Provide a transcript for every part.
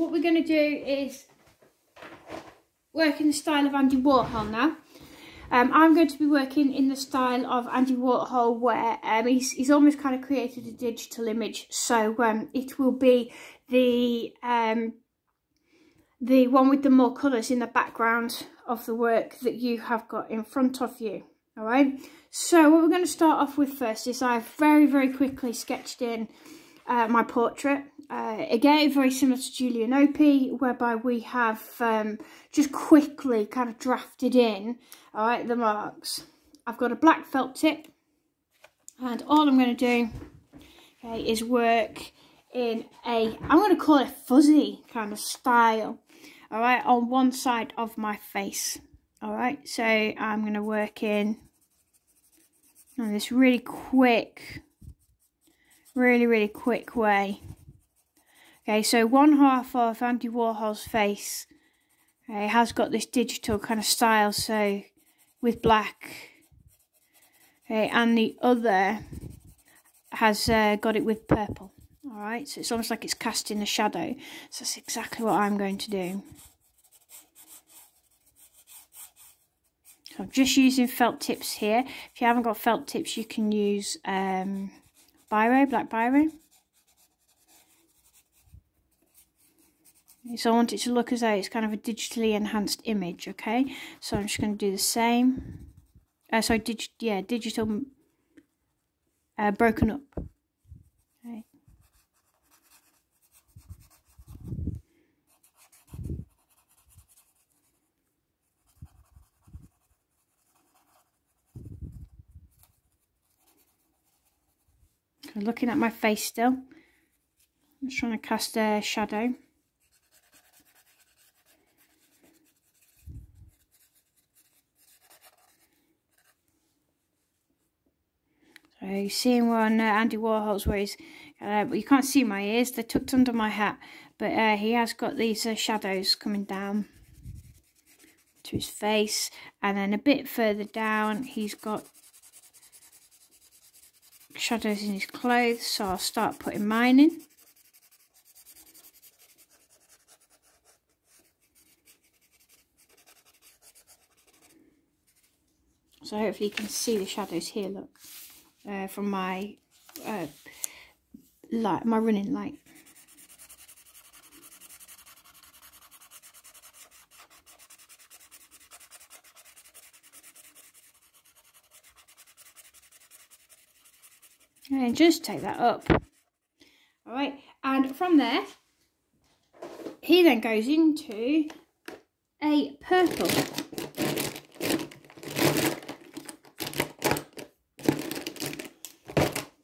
what we're going to do is work in the style of Andy Warhol now. I'm going to be working in the style of Andy Warhol, where he's almost kind of created a digital image. So it will be the one with the more colours in the background of the work that you have got in front of you. All right. So what we're going to start off with first is I've very quickly sketched in my portrait. Again, very similar to Julian Opie, whereby we have just quickly kind of drafted in, all right, the marks. I've got a black felt tip, and all I'm going to do, okay, is work in I'm going to call it fuzzy kind of style, all right, on one side of my face. All right, so I'm going to work in this really quick, really quick way. Okay, so one half of Andy Warhol's face, okay, has got this digital kind of style, so with black, okay, and the other has got it with purple. All right, so it's almost like it's casting a shadow. So that's exactly what I'm going to do. So I'm just using felt tips here. If you haven't got felt tips, you can use biro, black biro. So I want it to look as though it's kind of a digitally enhanced image, okay? So I'm just going to do the same. Sorry, digital broken up. Okay. I'm looking at my face still. I'm just trying to cast a shadow. So you see him on Andy Warhol's, where he's, you can't see my ears, they're tucked under my hat, but he has got these shadows coming down to his face, and then a bit further down he's got shadows in his clothes, so I'll start putting mine in. So hopefully you can see the shadows here, look. From my light, my running light. And just take that up. All right, and from there, he then goes into a purple.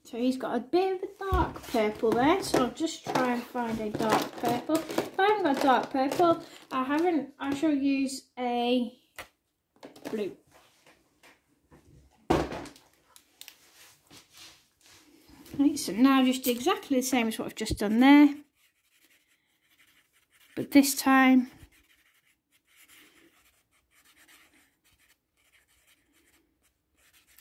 So he's got a bit of a dark purple there, so I'll just try and find a dark purple. If I haven't got dark purple, I shall use a blue. Right, so now just exactly the same as what I've just done there, but this time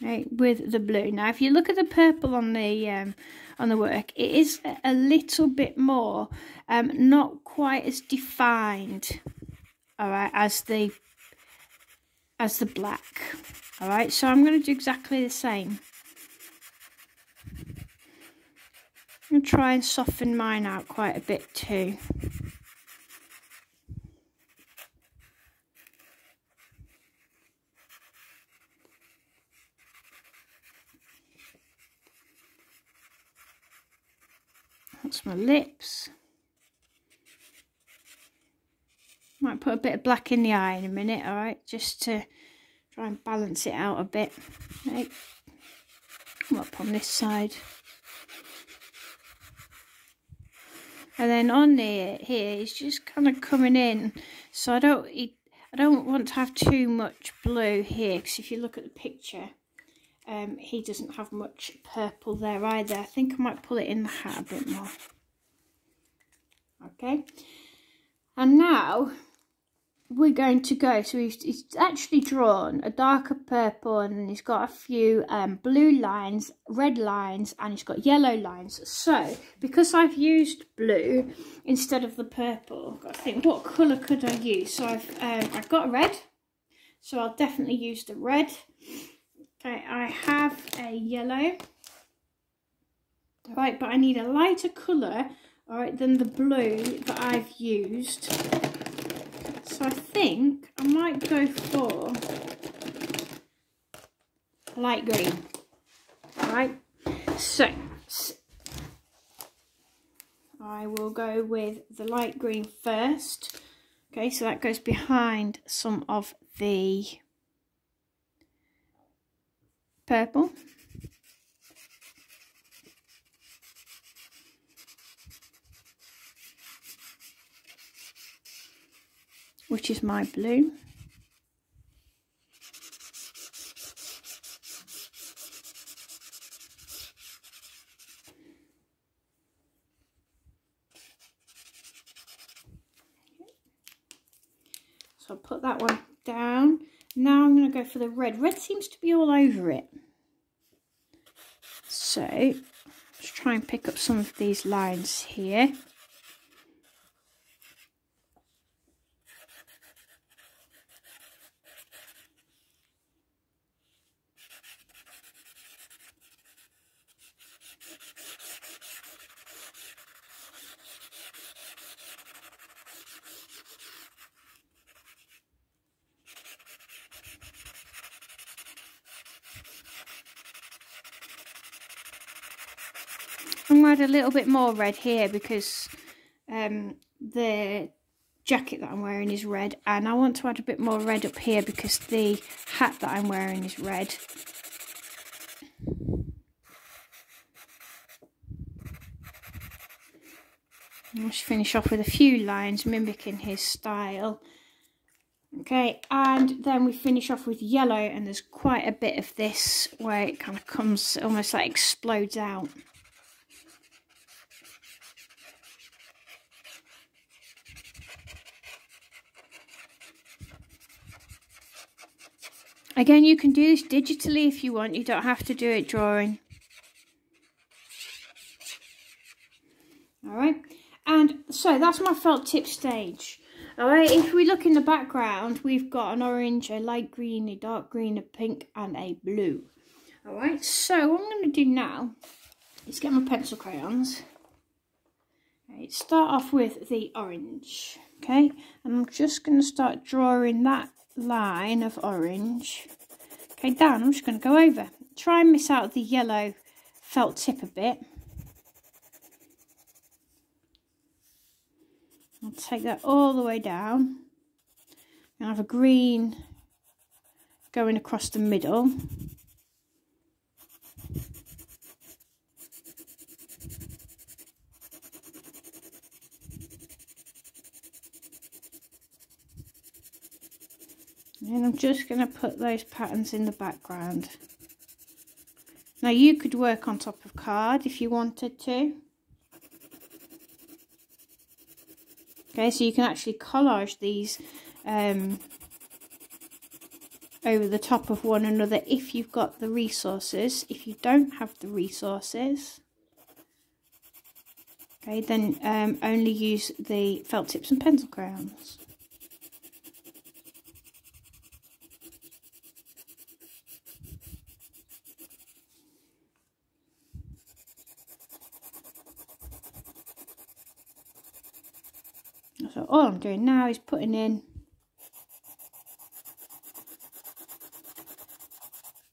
right, with the blue. Now if you look at the purple on the work, it is a little bit more not quite as defined, all right, as the black. All right, so I'm going to do exactly the same. I'm going to try and soften mine out quite a bit too. That's my lips. Might put a bit of black in the eye in a minute, all right, just to try and balance it out a bit. Right. Come up on this side. And then on here it's just kind of coming in, so I don't want to have too much blue here, because if you look at the picture, he doesn't have much purple there either. I think I might pull it in the hat a bit more. Okay, and now we're going to go, so he's actually drawn a darker purple, and then he's got a few blue lines, red lines, and he's got yellow lines. So because I've used blue instead of the purple, I've got to think, what colour could I use? So I've got a red, so I'll definitely use the red. Okay, I have a yellow. All right, but I need a lighter colour, all right, than the blue that I've used. So I think I might go for light green. All right, so I will go with the light green first. Okay, so that goes behind some of the purple. Which is my blue. So I'll put that one down. Now I'm going to go for the red. Red seems to be all over it. So let's try and pick up some of these lines here. I'm going to add a little bit more red here because the jacket that I'm wearing is red, and I want to add a bit more red up here because the hat that I'm wearing is red. I'll just finish off with a few lines mimicking his style. Okay, and then we finish off with yellow, and there's quite a bit of this where it kind of comes, almost like explodes out. Again, you can do this digitally if you want. You don't have to do it drawing. All right, and so that's my felt tip stage. All right, if we look in the background, we've got an orange, a light green, a dark green, a pink, and a blue. All right, so what I'm going to do now is get my pencil crayons. Okay, start off with the orange. Okay, and I'm just going to start drawing that line of orange. Okay, down. I'm just going to go over. Try and miss out the yellow felt tip a bit. I'll take that all the way down. And have a green going across the middle. And I'm just going to put those patterns in the background. Now you could work on top of card if you wanted to. Okay, so you can actually collage these over the top of one another if you've got the resources. If you don't have the resources, okay, then only use the felt tips and pencil crayons. So all I'm doing now is putting in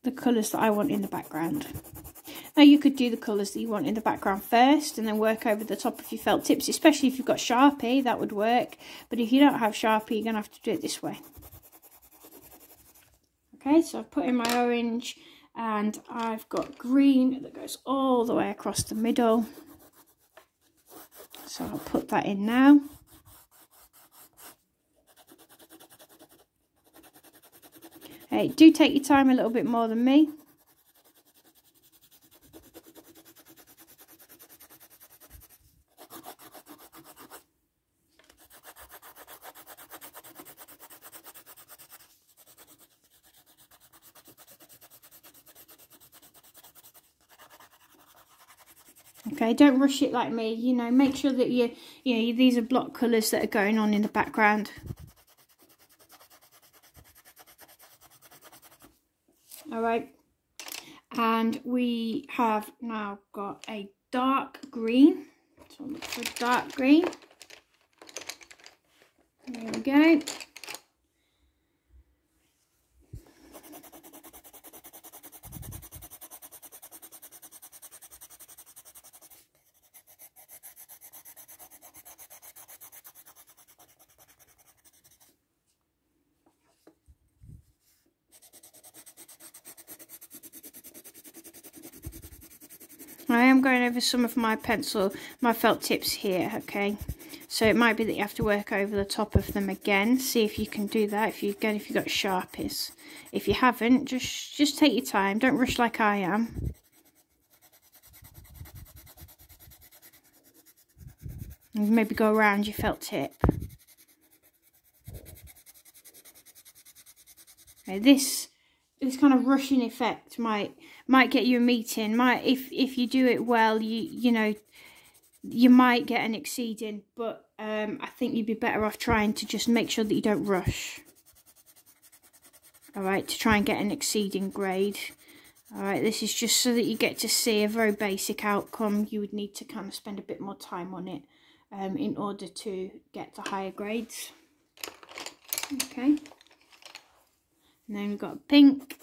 the colours that I want in the background. Now you could do the colours that you want in the background first and then work over the top of your felt tips, especially if you've got Sharpie, that would work. But if you don't have Sharpie, you're going to have to do it this way. Okay, so I've put in my orange and I've got green that goes all the way across the middle. So I'll put that in now. Hey, do take your time a little bit more than me. Okay, don't rush it like me. You know, make sure that these are block colours that are going on in the background. All right, and we have now got a dark green. So look for dark green. There we go. I am going over some of my felt tips here, okay? So it might be that you have to work over the top of them again. See if you can do that, if you've got Sharpies. If you haven't, just take your time. Don't rush like I am. And maybe go around your felt tip. Okay, this kind of rushing effect might get you a meeting. If you do it well, you know, you might get an exceeding, but I think you'd be better off trying to just make sure that you don't rush. All right, to try and get an exceeding grade. All right, this is just so that you get to see a very basic outcome. You would need to kind of spend a bit more time on it in order to get the higher grades. Okay. And then we've got pink,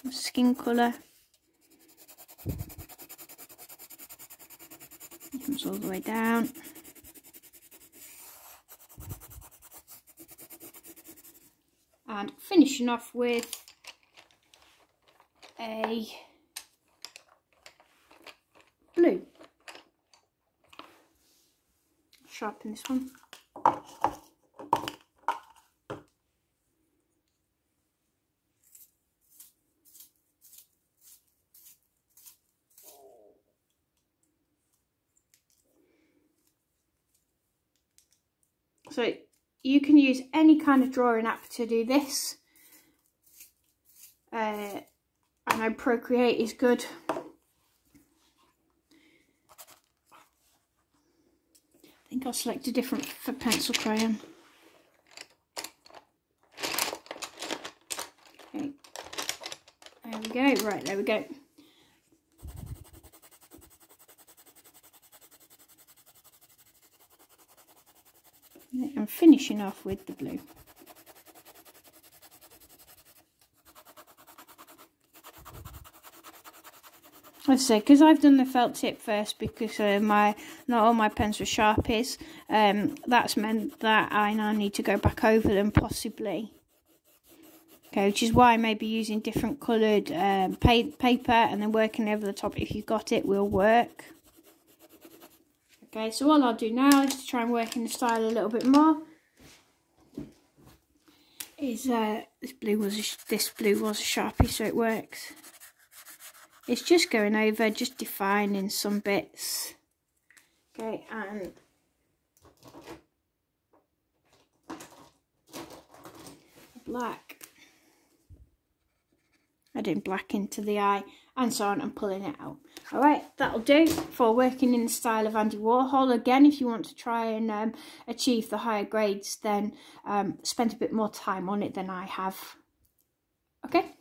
skin colour. It comes all the way down. And finishing off with a blue. Sharpen this one. So you can use any kind of drawing app to do this. I know Procreate is good. I think I'll select a different for pencil crayon. Okay. There we go. Right, there we go. I'm finishing off with the blue. As I say, because I've done the felt tip first, because not all my pens were Sharpies, that's meant that I now need to go back over them possibly. Okay, which is why I may be using different coloured paper and then working over the top. If you've got it, will work. Okay, so all I'll do now is to try and work in the style a little bit more. This blue was a Sharpie, so it works. It's just going over, just defining some bits. Okay, and black. Adding black into the eye and so on, and pulling it out. Alright, that'll do for working in the style of Andy Warhol. Again, if you want to try and achieve the higher grades, then spend a bit more time on it than I have. Okay.